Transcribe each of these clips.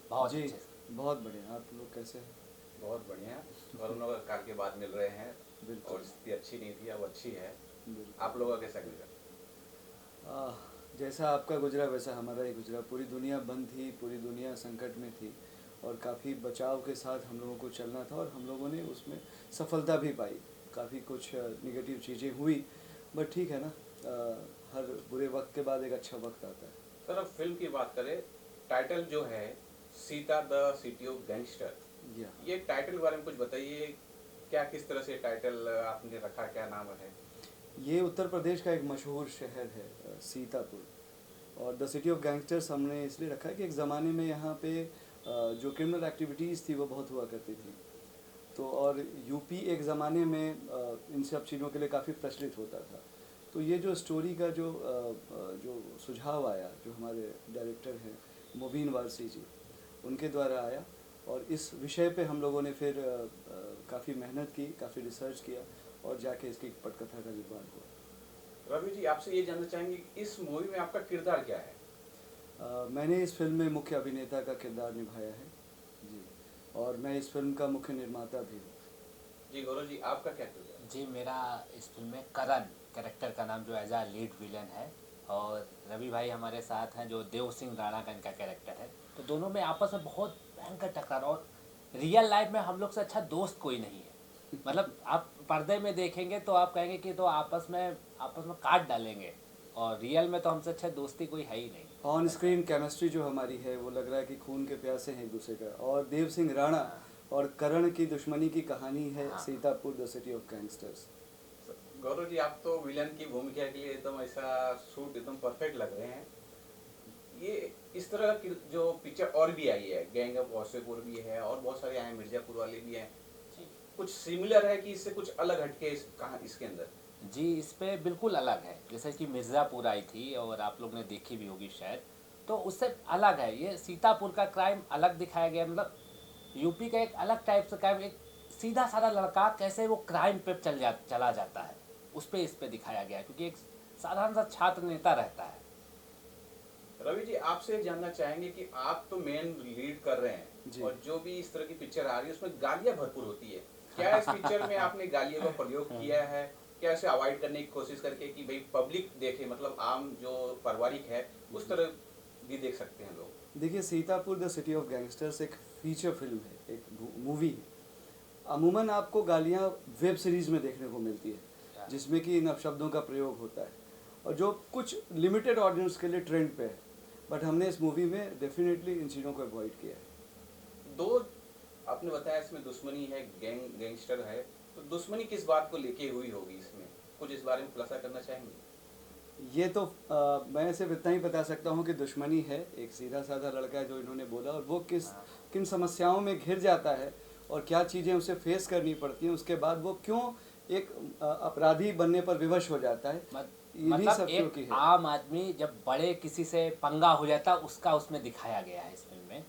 बहुत जी, अच्छे से। बहुत बढ़िया। आप लोग कैसे हैं? बहुत बढ़िया। कोरोना काल के बाद मिल रहे हैं बिल्कुल, और स्थिति अच्छी नहीं थी, अब अच्छी है। बिल्कुल। आप लोगों का कैसा गुजरा? आह, जैसा आपका गुजरा वैसा हमारा ही गुजरा। पूरी दुनिया बंद थी, पूरी दुनिया संकट में थी और काफ़ी बचाव के साथ हम लोगों को चलना था और हम लोगों ने उसमें सफलता भी पाई। काफ़ी कुछ नेगेटिव चीज़ें हुई, बट ठीक है ना। हर बुरे वक्त के बाद एक अच्छा वक्त आता है। सर, अब फिल्म की बात करें, टाइटल जो है Sita the city of gangster, या ये टाइटल के बारे में कुछ बताइए। क्या किस तरह से टाइटल आपने रखा, क्या नाम है? ये उत्तर प्रदेश का एक मशहूर शहर है, सीतापुर। और द सिटी ऑफ गैंगस्टर्स हमने इसलिए रखा है कि एक ज़माने में यहाँ पे जो क्रिमिनल एक्टिविटीज़ थी वो बहुत हुआ करती थी। तो और यूपी एक ज़माने में इन सब चीज़ों के लिए काफ़ी प्रचलित होता था। तो ये जो स्टोरी का जो सुझाव आया, जो हमारे डायरेक्टर हैं मुबीन वारसी जी, उनके द्वारा आया। और इस विषय पे हम लोगों ने फिर काफ़ी मेहनत की, काफ़ी रिसर्च किया और जाके इसकी पटकथा का निर्माण हुआ। रवि जी, आपसे ये जानना चाहेंगे कि इस मूवी में आपका किरदार क्या है? मैंने इस फिल्म में मुख्य अभिनेता का किरदार निभाया है जी। और मैं इस फिल्म का मुख्य निर्माता भी हूँ। जी गौरव जी, आपका क्या किरदार है? जी, मेरा इस फिल्म में करण कैरेक्टर का नाम जो एज आ लीड विलन है। और रवि भाई हमारे साथ हैं जो देव सिंह राणा का इनका कैरेक्टर है। तो दोनों में आपस में बहुत भयंकर टकरार, और रियल लाइफ में हम लोग से अच्छा दोस्त कोई नहीं है। मतलब आप पर्दे में देखेंगे तो आप कहेंगे कि तो आपस में काट डालेंगे, और रियल में तो हमसे अच्छा दोस्ती कोई है ही नहीं। ऑन स्क्रीन केमिस्ट्री जो हमारी है वो लग रहा है कि खून के प्यासे हैं एक दूसरे का। और देव सिंह राणा और करण की दुश्मनी की कहानी है हाँ। Sitapur the city of gangsters. Gaurav ji, आप तो विलन की भूमिका के लिए एकदम ऐसा सूट एकदम परफेक्ट लग रहे हैं। ये इस तरह की जो पिक्चर और भी आई है, गैंग ऑफ वासेपुर भी है और बहुत सारे आए हैं, मिर्जापुर वाले भी हैं, कुछ सिमिलर है कि इससे कुछ अलग हटके कहाँ इसके अंदर? जी, इस पे बिल्कुल अलग है। जैसे कि मिर्ज़ापुर आई थी और आप लोग ने देखी भी होगी शायद, तो उससे अलग है। ये सीतापुर का क्राइम अलग दिखाया गया। मतलब यूपी का एक अलग टाइप से क्राइम, एक सीधा साधा लड़का कैसे वो क्राइम पे चला जाता है, उस पे इस पे दिखाया गया है, क्योंकि एक साधारण सा छात्र नेता रहता है। रवि जी, आपसे जानना चाहेंगे कि आप तो मेन लीड कर रहे हैं जी। और जो भी इस तरह की पिक्चर आ रही है उसमें गालियां भरपूर होती है। क्या इस पिक्चर में आपने गालियों का प्रयोग किया है? क्या इसे अवॉइड करने की कोशिश करके कि भाई पब्लिक देखे, मतलब आम जो पारिवारिक है उस तरह भी देख सकते हैं लोग? देखिए, Sitapur the city of gangsters एक फीचर फिल्म है, एक मूवी है। अमूमन आपको गालियाँ वेब सीरीज़ में देखने को मिलती है जिसमें कि इन अपशब्दों का प्रयोग होता है और जो कुछ लिमिटेड ऑडियंस के लिए ट्रेंड पे है। बट हमने इस मूवी में डेफिनेटली इन चीज़ों को अवॉइड किया है। दो, आपने बताया इसमें दुश्मनी है, गैंगस्टर है, तो दुश्मनी किस बात को लेके हुई होगी इसमें? कुछ इस बारे में खुलासा करना चाहेंगे? ये तो मैं सिर्फ इतना ही बता सकता हूँ कि दुश्मनी है, एक सीधा साधा लड़का है जो इन्होंने बोला, और वो हाँ। किन समस्याओं में घिर जाता है और क्या चीज़ें उसे फेस करनी पड़ती हैं, उसके बाद वो क्यों एक अपराधी बनने पर विवश हो जाता है। इन्हीं मतलब सब क्यों एक की है। आम आदमी जब बड़े किसी से पंगा हो जाता, उसका उसमें दिखाया गया है इस फिल्म में।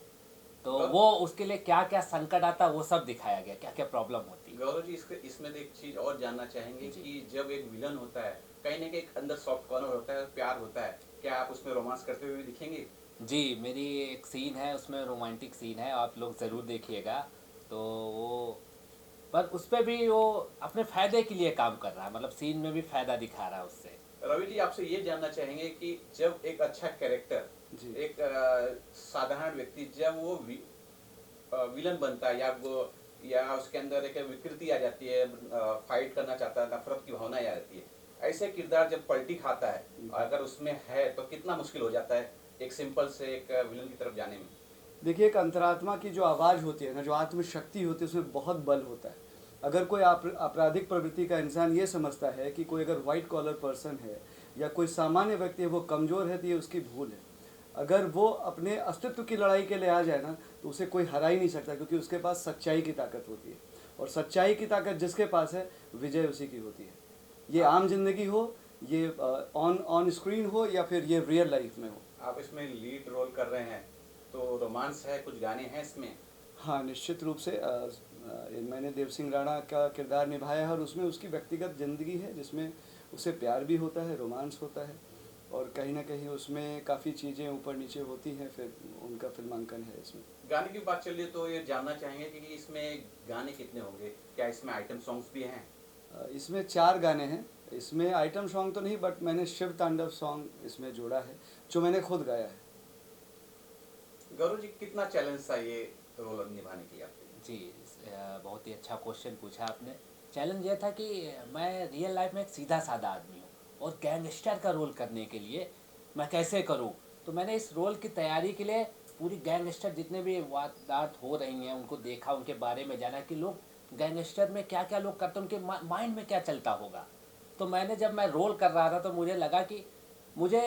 तो वो उसके लिए क्या क्या संकट आता वो सब दिखाया गया, क्या क्या प्रॉब्लम होती। गौरव जी, इसमें एक चीज और जानना चाहेंगे जी। कि जब एक विलन होता है, कहीं ना कहीं एक अंदर सॉफ्ट कॉर्नर होता है, प्यार होता है, क्या आप उसमें रोमांस करते हुए भी दिखेंगे? जी, मेरी एक सीन है उसमें, रोमांटिक सीन है, आप लोग ज़रूर देखिएगा। तो वो, पर उस पर भी वो अपने फ़ायदे के लिए काम कर रहा है, मतलब सीन में भी फ़ायदा दिखा रहा है उससे। रवि जी, आपसे ये जानना चाहेंगे कि जब एक अच्छा कैरेक्टर, जी। एक साधारण व्यक्ति जब वो विलन बनता है, या उसके अंदर एक विकृति आ जाती है, फाइट करना चाहता है, नफरत की भावना आ जाती है, ऐसे किरदार जब पलटी खाता है, अगर उसमें है तो कितना मुश्किल हो जाता है एक सिंपल से एक विलन की तरफ जाने में? देखिए, एक अंतरात्मा की जो आवाज़ होती है ना, जो आत्मशक्ति होती है, उसमें बहुत बल होता है। अगर कोई आपराधिक प्रवृत्ति का इंसान ये समझता है कि कोई अगर वाइट कॉलर पर्सन है या कोई सामान्य व्यक्ति है वो कमज़ोर है, तो ये उसकी भूल है। अगर वो अपने अस्तित्व की लड़ाई के लिए आ जाए ना, तो उसे कोई हरा ही नहीं सकता, क्योंकि उसके पास सच्चाई की ताकत होती है। और सच्चाई की ताकत जिसके पास है, विजय उसी की होती है। ये आम जिंदगी हो, ये ऑन ऑन स्क्रीन हो, या फिर ये रियल लाइफ में हो। आप इसमें लीड रोल कर रहे हैं, तो रोमांस है, कुछ गाने हैं इसमें? हाँ, निश्चित रूप से मैंने देव सिंह राणा का किरदार निभाया है और उसमें उसकी व्यक्तिगत ज़िंदगी है जिसमें उसे प्यार भी होता है, रोमांस होता है। और कहीं ना कहीं उसमें काफ़ी चीज़ें ऊपर नीचे होती हैं, फिर उनका फिल्मांकन है इसमें। गाने की बात चल रही है तो ये जानना चाहेंगे कि इसमें गाने कितने होंगे, क्या इसमें आइटम सॉन्ग्स भी हैं? इसमें 4 गाने हैं। इसमें आइटम सॉन्ग तो नहीं, बट मैंने शिव तांडव सॉन्ग इसमें जोड़ा है, जो मैंने खुद गाया है। गौरव जी, कितना चैलेंज था ये रोल निभाने के लिए आपके लिए? जी, बहुत ही अच्छा क्वेश्चन पूछा आपने। चैलेंज ये था कि मैं रियल लाइफ में एक सीधा साधा आदमी हूँ और गैंगस्टर का रोल करने के लिए मैं कैसे करूँ। तो मैंने इस रोल की तैयारी के लिए पूरी गैंगस्टर जितने भी वारदात हो रही हैं उनको देखा, उनके बारे में जाना कि लोग गैंगस्टर में क्या क्या लोग करते हैं, उनके माइंड में क्या चलता होगा। तो जब मैं रोल कर रहा था तो मुझे लगा कि मुझे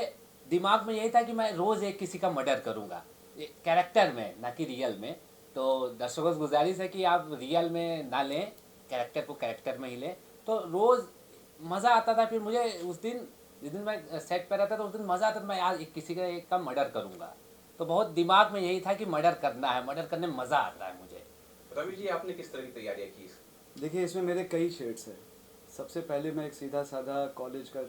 दिमाग में यही था कि मैं रोज़ एक किसी का मर्डर करूँगा, कैरेक्टर में, ना कि रियल में। तो दर्शकों से गुजारिश है कि आप रियल में ना लें, कैरेक्टर को कैरेक्टर में ही लें। तो रोज़ मज़ा आता था। फिर मुझे उस दिन, जिस दिन मैं सेट पर रहता था, उस दिन मज़ा आता था मैं आज किसी का एक का मर्डर करूँगा। तो बहुत दिमाग में यही था कि मर्डर करना है, मर्डर करने में मज़ा आता है मुझे। रवि जी, आपने किस तरह की तैयारियां की? देखिए, इसमें मेरे कई शेड्स हैं। सबसे पहले मैं एक सीधा साधा कॉलेज का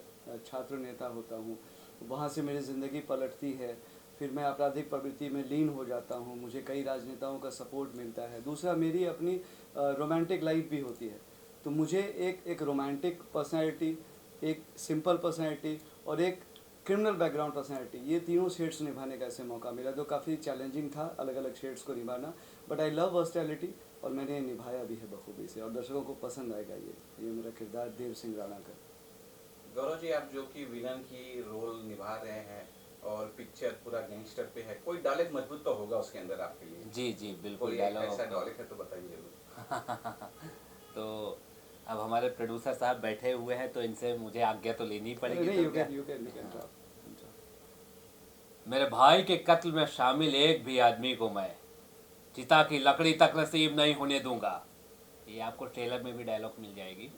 छात्र नेता होता हूँ, वहाँ से मेरी ज़िंदगी पलटती है, फिर मैं आपराधिक प्रवृत्ति में लीन हो जाता हूँ, मुझे कई राजनेताओं का सपोर्ट मिलता है। दूसरा, मेरी अपनी रोमांटिक लाइफ भी होती है, तो मुझे एक रोमांटिक पर्सनैलिटी, एक सिंपल पर्सनैलिटी और एक क्रिमिनल बैकग्राउंड पर्सनैलिटी, ये तीनों शेड्स निभाने का ऐसे मौका मिला, जो काफ़ी चैलेंजिंग था अलग अलग शेड्स को निभाना। बट आई लव वर्सटैलिटी, और मैंने निभाया भी है बखूबी से, और दर्शकों को पसंद आएगा ये मेरा किरदार देव सिंह राणा का। गौरव जी, आप जो कि विलन की रोल निभा रहे हैं और पिक्चर पूरा गैंगस्टर पे है, कोई डायलॉग मजबूत तो होगा उसके अंदर आपके लिए? जी जी, बिल्कुल कोई डायलॉग ऐसा होगा। डायलॉग है तो बताइए जरूर। तो अब हमारे प्रोड्यूसर साहब बैठे हुए हैं, तो इनसे मुझे आज्ञा तो लेनी ही अरे पड़ेगी। नहीं, तो क्या, यू कैन ड्रॉप। मेरे भाई के कत्ल में शामिल एक भी आदमी को मैं चिता की लकड़ी तक नसीब नहीं होने दूंगा। ये आपको ट्रेलर में भी डायलॉग मिल जाएगी।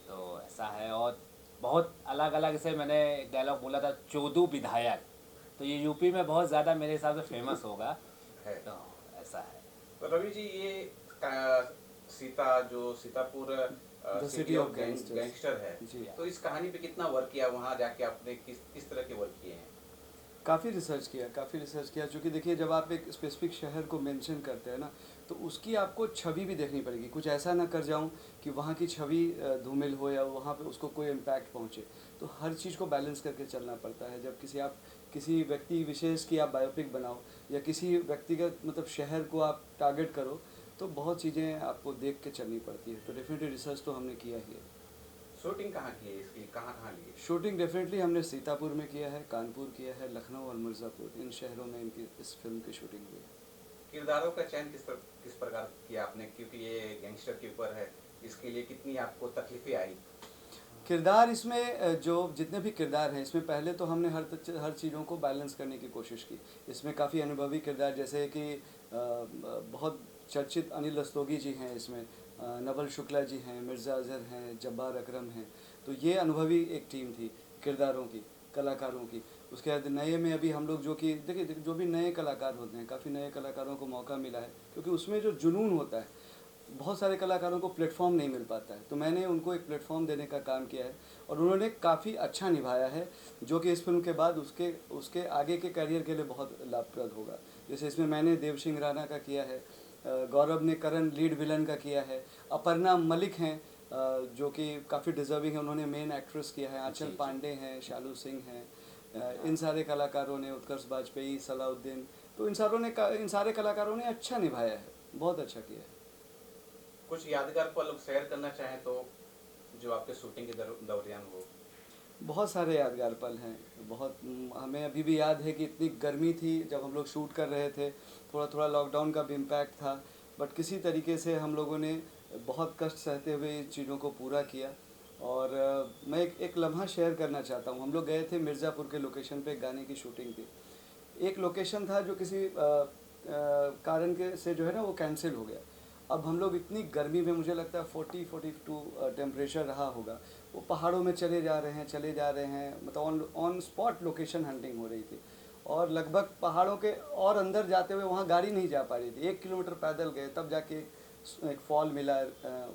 तो ऐसा है। और बहुत अलग अलग से मैंने एक डायलॉग बोला था, चोदू विधायक। तो ये यूपी में बहुत ज़्यादा मेरे हिसाब से फेमस होगा। है। तो ऐसा है। तो रवि जी, ये सीता जो Sitapur the city of gangster है, जी। तो इस कहानी पे कितना वर्क किया? वहाँ जाके आपने किस तरह के वर्क किए हैं? काफ़ी रिसर्च किया, क्योंकि देखिए, जब आप एक स्पेसिफिक शहर को मेंशन करते हैं ना, तो उसकी आपको छवि भी देखनी पड़ेगी। कुछ ऐसा ना कर जाऊं कि वहाँ की छवि धूमिल हो या वहाँ पे उसको कोई इम्पैक्ट पहुँचे। तो हर चीज़ को बैलेंस करके चलना पड़ता है। जब किसी व्यक्ति विशेष की आप बायोपिक बनाओ, या किसी व्यक्तिगत मतलब शहर को आप टारगेट करो, तो बहुत चीज़ें आपको देख के चलनी पड़ती है। तो डेफिनेटली रिसर्च तो हमने किया ही है। शूटिंग कहाँ की है इसकी, कहाँ कहाँ ली है? शूटिंग डेफिनेटली हमने सीतापुर में किया है, कानपुर किया है, लखनऊ और मिर्ज़ापुर, इन शहरों में इस फिल्म की शूटिंग हुई है। किरदारों का चयन किस प्रकार किया आपने, क्योंकि ये गैंगस्टर के ऊपर है, इसके लिए कितनी आपको तकलीफें आई? किरदार इसमें जो जितने भी किरदार हैं, इसमें पहले तो हमने हर चीज़ों को बैलेंस करने की कोशिश की। इसमें काफ़ी अनुभवी किरदार, जैसे कि बहुत चर्चित अनिल रस्तोगी जी हैं इसमें, नवल शुक्ला जी हैं, मिर्ज़ा अज़हर हैं, जब्बार अकरम हैं। तो ये अनुभवी एक टीम थी किरदारों की, कलाकारों की। उसके बाद नए में अभी हम लोग जो कि देखिए, जो भी नए कलाकार होते हैं, काफ़ी नए कलाकारों को मौका मिला है, क्योंकि उसमें जो जुनून होता है, बहुत सारे कलाकारों को प्लेटफॉर्म नहीं मिल पाता है। तो मैंने उनको एक प्लेटफॉर्म देने का काम किया है, और उन्होंने काफ़ी अच्छा निभाया है, जो कि इस फिल्म के बाद उसके आगे के करियर के लिए बहुत लाभप्रद होगा। जैसे इसमें मैंने देव सिंह राणा का किया है, गौरव ने करण लीड विलन का किया है, अपर्णा मलिक हैं जो कि काफ़ी डिजर्विंग है, उन्होंने मेन एक्ट्रेस किया है, आंचल पांडे हैं, शालू सिंह हैं, इन सारे कलाकारों ने, उत्कर्ष वाजपेयी, सलाउद्दीन, तो इन सारे कलाकारों ने अच्छा निभाया है, बहुत अच्छा किया है। कुछ यादगार पल शेयर करना चाहें तो, जो आपके शूटिंग के दौरान हो? बहुत सारे यादगार पल हैं। बहुत हमें अभी भी याद है कि इतनी गर्मी थी जब हम लोग शूट कर रहे थे, थोड़ा थोड़ा लॉकडाउन का भी इम्पैक्ट था, बट किसी तरीके से हम लोगों ने बहुत कष्ट सहते हुए इन चीज़ों को पूरा किया। और मैं एक लम्हा शेयर करना चाहता हूँ। हम लोग गए थे मिर्ज़ापुर के लोकेशन पे, गाने की शूटिंग थी। एक लोकेशन था जो किसी कारण के से जो है ना, वो कैंसिल हो गया। अब हम लोग इतनी गर्मी में, मुझे लगता है 40-42 टेम्परेचर रहा होगा, वो पहाड़ों में चले जा रहे हैं, मतलब ऑन स्पॉट लोकेशन हंटिंग हो रही थी, और लगभग पहाड़ों के और अंदर जाते हुए वहाँ गाड़ी नहीं जा पा रही थी। 1 किलोमीटर पैदल गए, तब जाके एक फॉल मिला,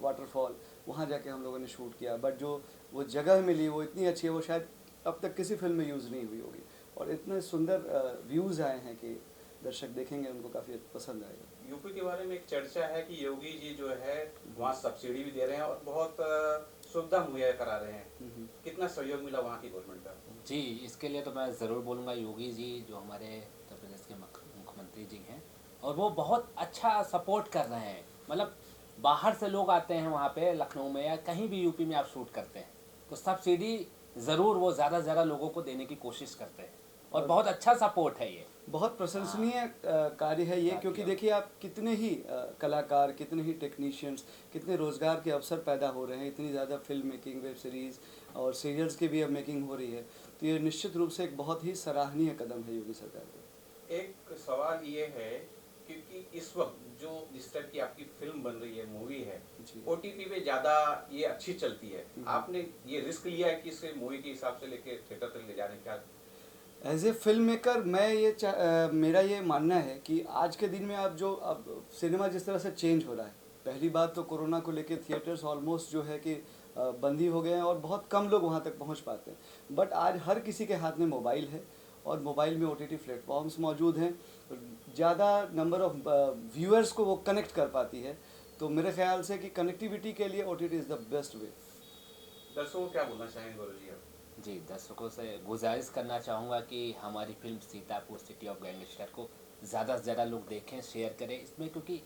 वाटरफॉल, वहाँ जाके हम लोगों ने शूट किया। बट जो वो जगह मिली वो इतनी अच्छी है, वो शायद अब तक किसी फिल्म में यूज़ नहीं हुई होगी, और इतने सुंदर व्यूज़ आए हैं कि दर्शक देखेंगे उनको काफ़ी पसंद आएगा। यूपी के बारे में एक चर्चा है कि योगी जी जो है वहाँ सब्सिडी भी दे रहे हैं और बहुत सुविधा मुहैया करा रहे हैं। कितना सहयोग मिला वहाँ की गवर्नमेंट का? जी, इसके लिए तो मैं ज़रूर बोलूँगा, योगी जी जो हमारे उत्तर प्रदेश के मुख्यमंत्री जी हैं, और वो बहुत अच्छा सपोर्ट कर रहे हैं। मतलब बाहर से लोग आते हैं वहाँ पे लखनऊ में या कहीं भी यूपी में आप शूट करते हैं, तो सब्सिडी ज़रूर वो ज़्यादा से ज़्यादा लोगों को देने की कोशिश करते हैं, और बहुत अच्छा सपोर्ट है ये। बहुत प्रशंसनीय कार्य है ये, क्योंकि देखिए आप कितने ही कलाकार, कितने ही टेक्नीशियंस, कितने रोज़गार के अवसर पैदा हो रहे हैं, इतनी ज़्यादा फिल्म मेकिंग, वेब सीरीज़ और सीरियल्स की भी अब मेकिंग हो रही है, तो ये निश्चित रूप से एक बहुत ही सराहनीय कदम है योगी सरकार का। एक सवाल ये है क्योंकि इस वक्त जो जिस टाइप की आपकी फिल्म बन रही है, मूवी है, जी। ओटीटी पे ज़्यादा ये अच्छी चलती है। आपने ये रिस्क लिया है कि इसे मूवी के हिसाब से लेके थिएटर तक ले जाने का? एज ए फिल्म मेकर मैं मेरा ये मानना है कि आज के दिन में अब सिनेमा जिस तरह से चेंज हो रहा है, पहली बात तो कोरोना को लेके थिएटर्स ऑलमोस्ट जो है कि बंद ही हो गए हैं और बहुत कम लोग वहाँ तक पहुँच पाते हैं। बट आज हर किसी के हाथ में मोबाइल है और मोबाइल में ओटीटी प्लेटफॉर्म्स मौजूद हैं, ज़्यादा नंबर ऑफ व्यूअर्स को वो कनेक्ट कर पाती है, तो मेरे ख्याल से कि कनेक्टिविटी के लिए OTT is the best way. दर्शकों को क्या बोलना चाहेंगे गुरु जी आप? जी, दर्शकों से गुजारिश करना चाहूँगा कि हमारी film Sitapur city of gangster को ज़्यादा से ज़्यादा लोग देखें, शेयर करें इसमें, क्योंकि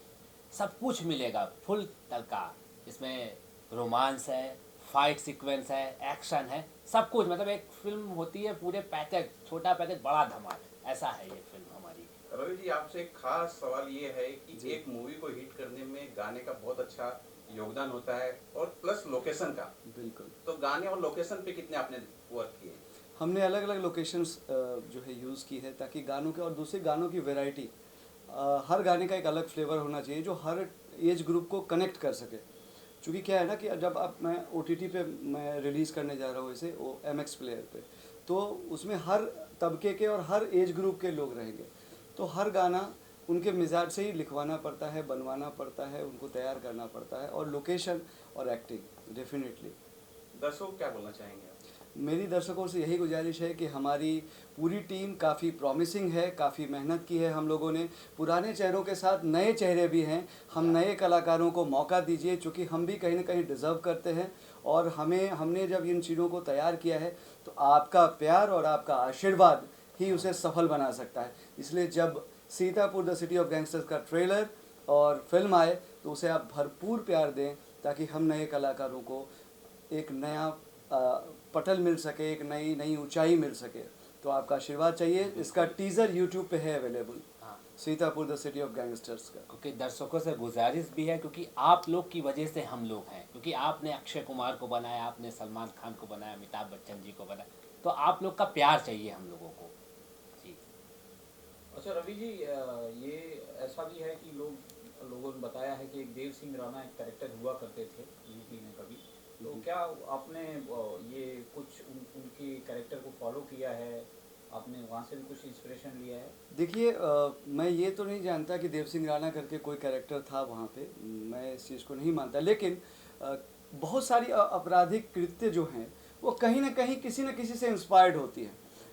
सब कुछ मिलेगा फुल तड़का। इसमें रोमांस है, फाइट सीक्वेंस है, एक्शन है, सब कुछ। मतलब एक फिल्म होती है पूरे पैकेज, छोटा पैकेज बड़ा धमाल, ऐसा है ये फिल्म हमारी। रवि जी आपसे एक खास सवाल ये है कि एक मूवी को हिट करने में गाने का बहुत अच्छा योगदान होता है और प्लस लोकेशन का। बिल्कुल। तो गाने और लोकेशन पे कितने आपने वर्क किए? हमने अलग अलग लोकेशंस जो है यूज़ की है, ताकि गानों के और दूसरे गानों की वैरायटी, हर गाने का एक अलग फ्लेवर होना चाहिए जो हर एज ग्रुप को कनेक्ट कर सके। क्योंकि क्या है ना कि जब अब मैं ओटीटी पे मैं रिलीज़ करने जा रहा हूँ इसे, वो एमएक्स प्लेयर पे, तो उसमें हर तबके के और हर एज ग्रुप के लोग रहेंगे, तो हर गाना उनके मिजाज से ही लिखवाना पड़ता है, बनवाना पड़ता है, उनको तैयार करना पड़ता है, और लोकेशन और एक्टिंग डेफिनेटली। दर्शकों को क्या बोलना चाहेंगे आप? मेरी दर्शकों से यही गुजारिश है कि हमारी पूरी टीम काफ़ी प्रॉमिसिंग है, काफ़ी मेहनत की है हम लोगों ने, पुराने चेहरों के साथ नए चेहरे भी हैं, हम नए कलाकारों को मौका दीजिए, क्योंकि हम भी कहीं ना कहीं डिज़र्व करते हैं, और हमने जब इन चीज़ों को तैयार किया है तो आपका प्यार और आपका आशीर्वाद ही उसे सफल बना सकता है। इसलिए जब Sitapur the city of gangsters का ट्रेलर और फिल्म आए तो उसे आप भरपूर प्यार दें, ताकि हम नए कलाकारों को एक नया पटल मिल सके, एक नई ऊंचाई मिल सके। तो आपका आशीर्वाद चाहिए। इसका टीज़र यूट्यूब पे है अवेलेबल, हाँ, Sitapur the city of gangsters का। क्योंकि दर्शकों से गुजारिश भी है, क्योंकि आप लोग की वजह से हम लोग हैं, क्योंकि आपने अक्षय कुमार को बनाया, आपने सलमान खान को बनाया, अमिताभ बच्चन जी को बनाया, तो आप लोग का प्यार चाहिए हम लोगों को। जी। अच्छा रवि जी, ये ऐसा भी है कि लोगों ने बताया है कि एक देव सिंह राणा एक कैरेक्टर हुआ करते थे यूपी में कभी, तो क्या आपने ये कुछ उनके कैरेक्टर को फॉलो किया है? आपने वहाँ से भी कुछ इंस्पिरेशन लिया है? देखिए, मैं ये तो नहीं जानता कि देव सिंह राणा करके कोई कैरेक्टर था वहाँ पे, मैं इस चीज़ को नहीं मानता, लेकिन बहुत सारी आपराधिक कृत्य जो हैं वो कहीं ना कहीं किसी न किसी से इंस्पायर्ड होती है।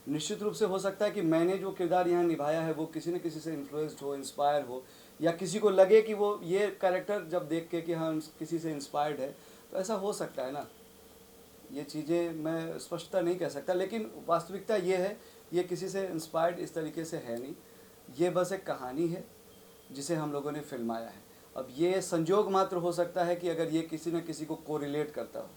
निश्चित रूप से हो सकता है कि मैंने जो किरदार यहाँ निभाया है वो किसी न किसी से इन्फ्लुएंस्ड हो, इंस्पायर हो, या किसी को लगे कि वो ये कैरेक्टर जब देख के कि हाँ किसी से इंस्पायर्ड है, तो ऐसा हो सकता है ना। ये चीज़ें मैं स्पष्टता नहीं कह सकता, लेकिन वास्तविकता ये है, ये किसी से इंस्पायर्ड इस तरीके से है नहीं, ये बस एक कहानी है जिसे हम लोगों ने फिल्माया है। अब ये संजोग मात्र हो सकता है कि अगर ये किसी न किसी को कोरिलेट करता हो।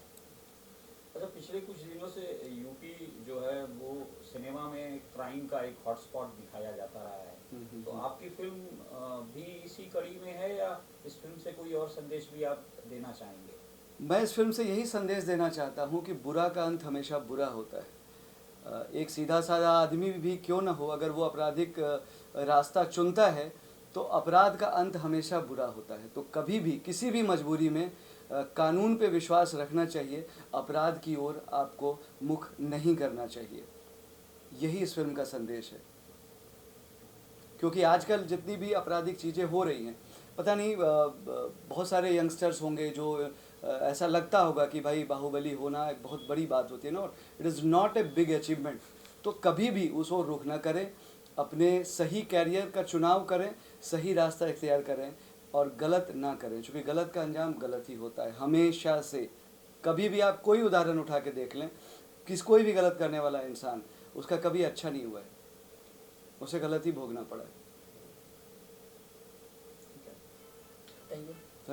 अच्छा, पिछले कुछ दिनों से यूपी जो है वो सिनेमा में क्राइम का एक हॉटस्पॉट दिखाया जाता रहा है, तो आपकी फिल्म भी इसी कड़ी में है, या इस फिल्म से कोई और संदेश भी आप देना चाहेंगे? मैं इस फिल्म से यही संदेश देना चाहता हूँ कि बुरा का अंत हमेशा बुरा होता है। एक सीधा साधा आदमी भी क्यों ना हो, अगर वो आपराधिक रास्ता चुनता है तो अपराध का अंत हमेशा बुरा होता है। तो कभी भी किसी भी मजबूरी में कानून पे विश्वास रखना चाहिए, अपराध की ओर आपको मुख नहीं करना चाहिए। यही इस फिल्म का संदेश है। क्योंकि आजकल जितनी भी आपराधिक चीज़ें हो रही हैं, पता नहीं बहुत सारे यंगस्टर्स होंगे जो ऐसा लगता होगा कि भाई बाहुबली होना एक बहुत बड़ी बात होती है ना, it is not a big achievement. तो कभी भी उसको रुख ना करें, अपने सही कैरियर का चुनाव करें, सही रास्ता इख्तियार करें और गलत ना करें, क्योंकि गलत का अंजाम गलत ही होता है हमेशा से। कभी भी आप कोई उदाहरण उठा के देख लें, कोई भी गलत करने वाला इंसान, उसका कभी अच्छा नहीं हुआ है, उसे गलत ही भोगना पड़ा है। Thank you.